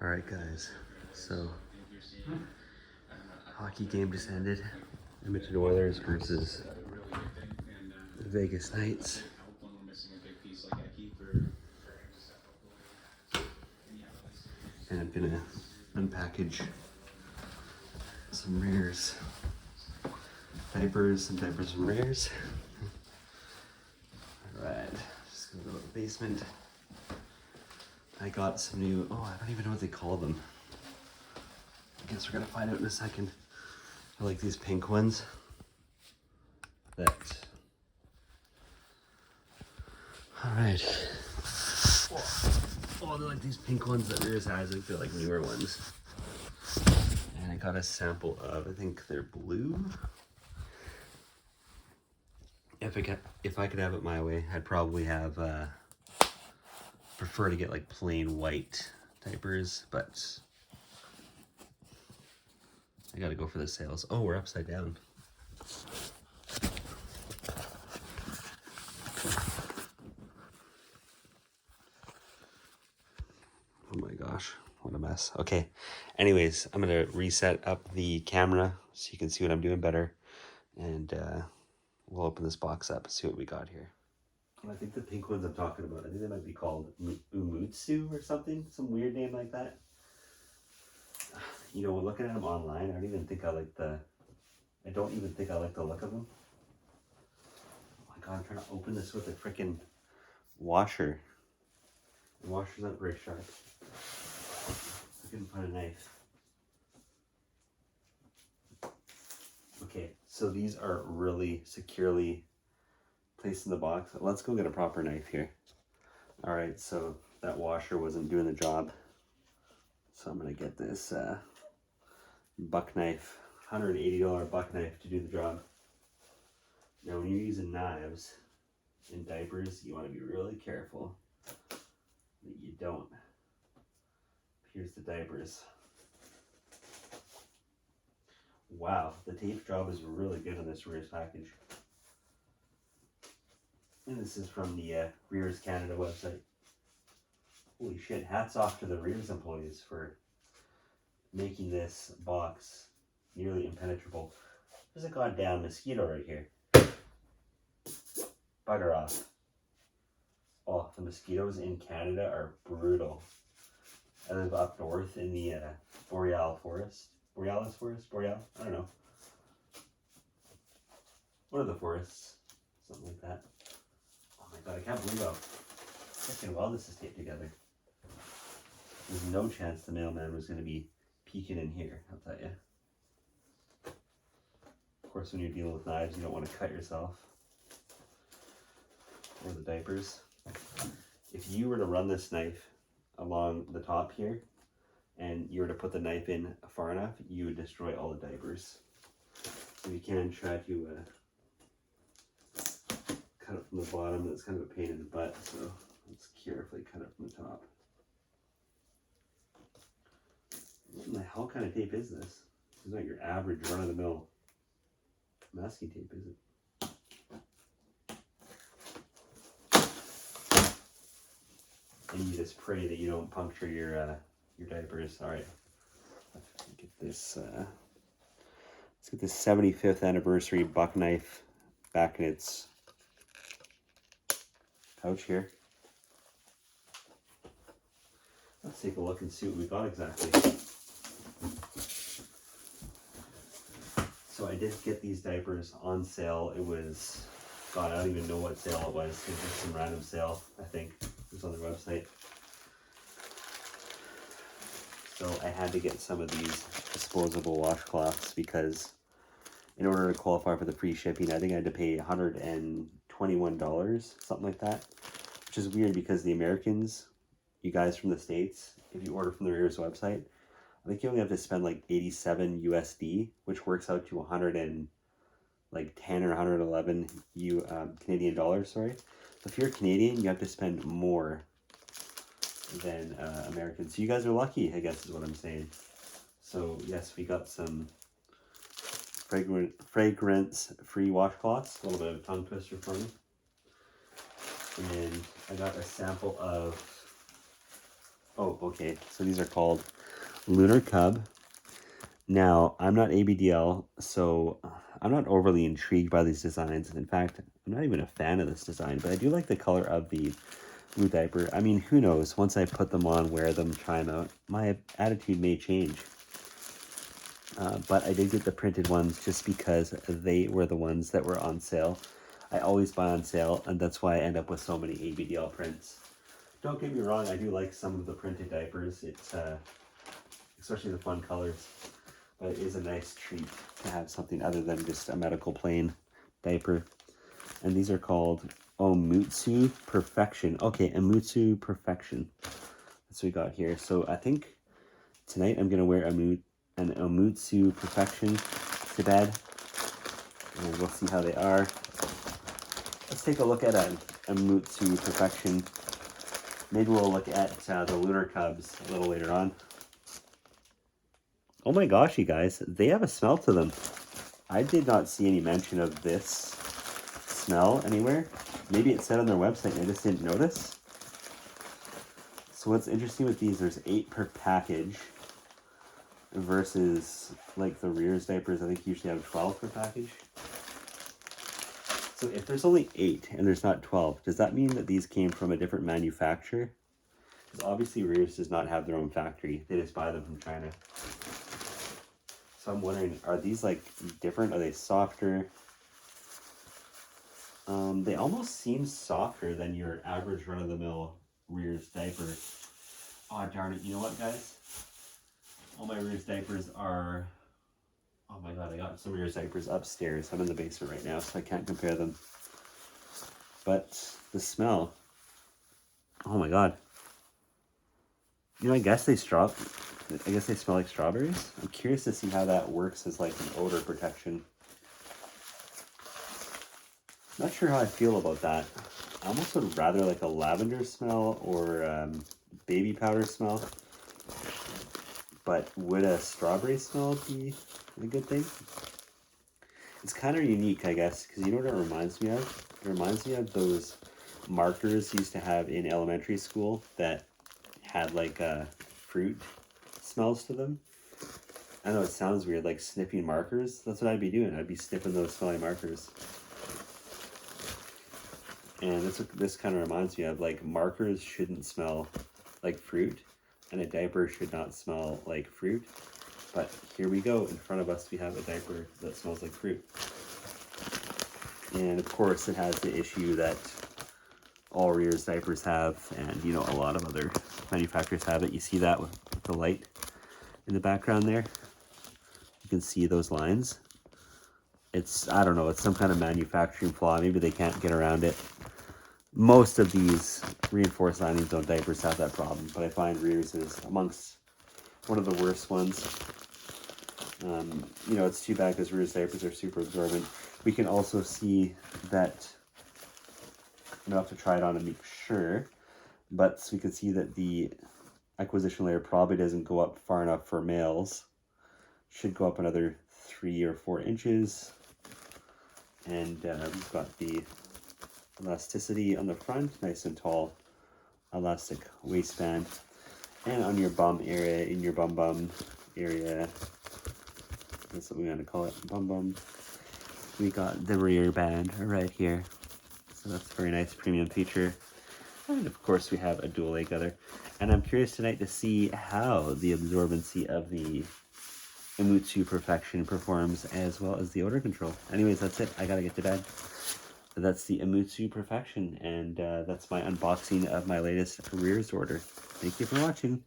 All right, guys. So, hockey game just ended. Edmonton Oilers versus the Vegas Knights. And I'm gonna unpackage some rears. Diapers and diapers from rears. All right, just gonna go to the basement. I got some new, I don't even know what they call them. I guess we're gonna find out in a second. I like these pink ones that, all right. Oh, they're like these pink ones that Rears has. I think they're like newer ones. And I got a sample of, I think they're blue. If I could have it my way, I'd probably have, prefer to get like plain white diapers, but I gotta go for the sales. Oh, we're upside down. Oh my gosh, what a mess. Okay, anyways, I'm gonna reset up the camera so you can see what I'm doing better. And we'll open this box up and see what we got here. I think the pink ones I'm talking about, I think they might be called Omutsu or something, some weird name like that. You know, when looking at them online, I don't even think I like the look of them. Oh my god, I'm trying to open this with a freaking washer. The washer's not very sharp. I couldn't find a knife. Okay, so these are really securely placed in the box. Let's go get a proper knife here. All right, so that washer wasn't doing the job. So I'm gonna get this buck knife, $180 buck knife to do the job. Now when you're using knives in diapers, you wanna be really careful that you don't pierce the diapers. Wow, the tape job is really good on this Rears package. And this is from the Rears Canada website. Holy shit, hats off to the Rears employees for making this box nearly impenetrable. There's a goddamn mosquito right here. Bugger off. Oh, the mosquitoes in Canada are brutal. I live up north in the Borealis forest. I don't know. One of the forests. Something like that. Oh my god, I can't believe how freaking well this is taped together. There's no chance the mailman was going to be peeking in here, I'll tell you. Of course, when you're dealing with knives, you don't want to cut yourself. Or the diapers. If you were to run this knife along the top here, and you were to put the knife in far enough, you would destroy all the diapers. So you can try to cut it from the bottom. That's kind of a pain in the butt, so let's carefully cut it from the top. What in the hell kind of tape is this? It's not your average run-of-the-mill masking tape, is it? And you just pray that you don't puncture your diapers. All right, let's get this. Let's get this 75th anniversary buck knife back in its pouch here. Let's take a look and see what we got exactly. So I did get these diapers on sale. It was, God, I don't even know what sale it was. It was just some random sale, I think. It was on their website. So I had to get some of these disposable washcloths because in order to qualify for the free shipping, I think I had to pay $121, something like that. Which is weird because the Americans, you guys from the States, if you order from the Rears website, I think you only have to spend like 87 USD, which works out to 110 or 111 Canadian dollars, sorry. So if you're Canadian, you have to spend more than Americans. So you guys are lucky, I guess is what I'm saying. So yes, we got some fragrance-free washcloths. A little bit of a tongue twister for me. And I got a sample of Oh, okay. So these are called Lunar Cub. Now, I'm not ABDL, so I'm not overly intrigued by these designs. In fact, I'm not even a fan of this design, but I do like the color of the blue diaper. I mean, who knows? Once I put them on, wear them, try them out, my attitude may change. But I did get the printed ones just because they were the ones that were on sale. I always buy on sale, and that's why I end up with so many ABDL prints. Don't get me wrong, I do like some of the printed diapers. It's especially the fun colors. But it is a nice treat to have something other than just a medical plain diaper. And these are called Omutsu Purrfection. Okay, Omutsu Purrfection. That's what we got here. So I think tonight I'm going to wear an Omutsu Purrfection to bed. And we'll see how they are. Let's take a look at an Omutsu Purrfection. Maybe we'll look at the Lunar Cubs a little later on. Oh my gosh, you guys, they have a smell to them. I did not see any mention of this smell anywhere. Maybe it said on their website and I just didn't notice. So what's interesting with these, there's 8 per package versus like the Rears diapers, I think usually have 12 per package. So if there's only 8 and there's not 12, does that mean that these came from a different manufacturer? Because obviously Rears does not have their own factory. They just buy them from China. So I'm wondering, are these like different? Are they softer? They almost seem softer than your average run-of-the-mill Rears diaper. Oh, darn it. You know what, guys? All my Rears diapers are... Oh my god, I got some Rears diapers upstairs. I'm in the basement right now, so I can't compare them. But the smell... Oh my god. You know, I guess they smell like strawberries. I'm curious to see how that works as like an odor protection. Not sure how I feel about that. I almost would rather like a lavender smell or baby powder smell. But would a strawberry smell be a good thing? It's kind of unique, I guess, because you know what it reminds me of? It reminds me of those markers used to have in elementary school that had like fruit smells to them. I know it sounds weird, like sniffing markers. That's what I'd be doing. I'd be sniffing those smelly markers. And that's what this kind of reminds me of. Like, markers shouldn't smell like fruit, and a diaper should not smell like fruit. But here we go. In front of us, we have a diaper that smells like fruit. And of course, it has the issue that all Rears diapers have, and you know, a lot of other manufacturers have it. You see that with the light in the background there? You can see those lines. It's, I don't know, it's some kind of manufacturing flaw. Maybe they can't get around it. Most of these reinforced linings on diapers have that problem, but I find Rears is amongst one of the worst ones. You know, it's too bad because Rears diapers are super absorbent. We can also see that, I'll have to try it on to make sure, but we can see that the acquisition layer probably doesn't go up far enough for males. Should go up another 3 or 4 inches. And we've got the elasticity on the front, nice and tall elastic waistband. And on your bum area, in your bum area, that's what we want to call it, bum, we got the rear band right here. So that's a very nice premium feature. And of course we have a dual leg leather. And I'm curious tonight to see how the absorbency of the Omutsu Purrfection performs, as well as the odor control. Anyways, that's it. I gotta get to bed. So that's the Omutsu Purrfection, and that's my unboxing of my latest Rears order. Thank you for watching.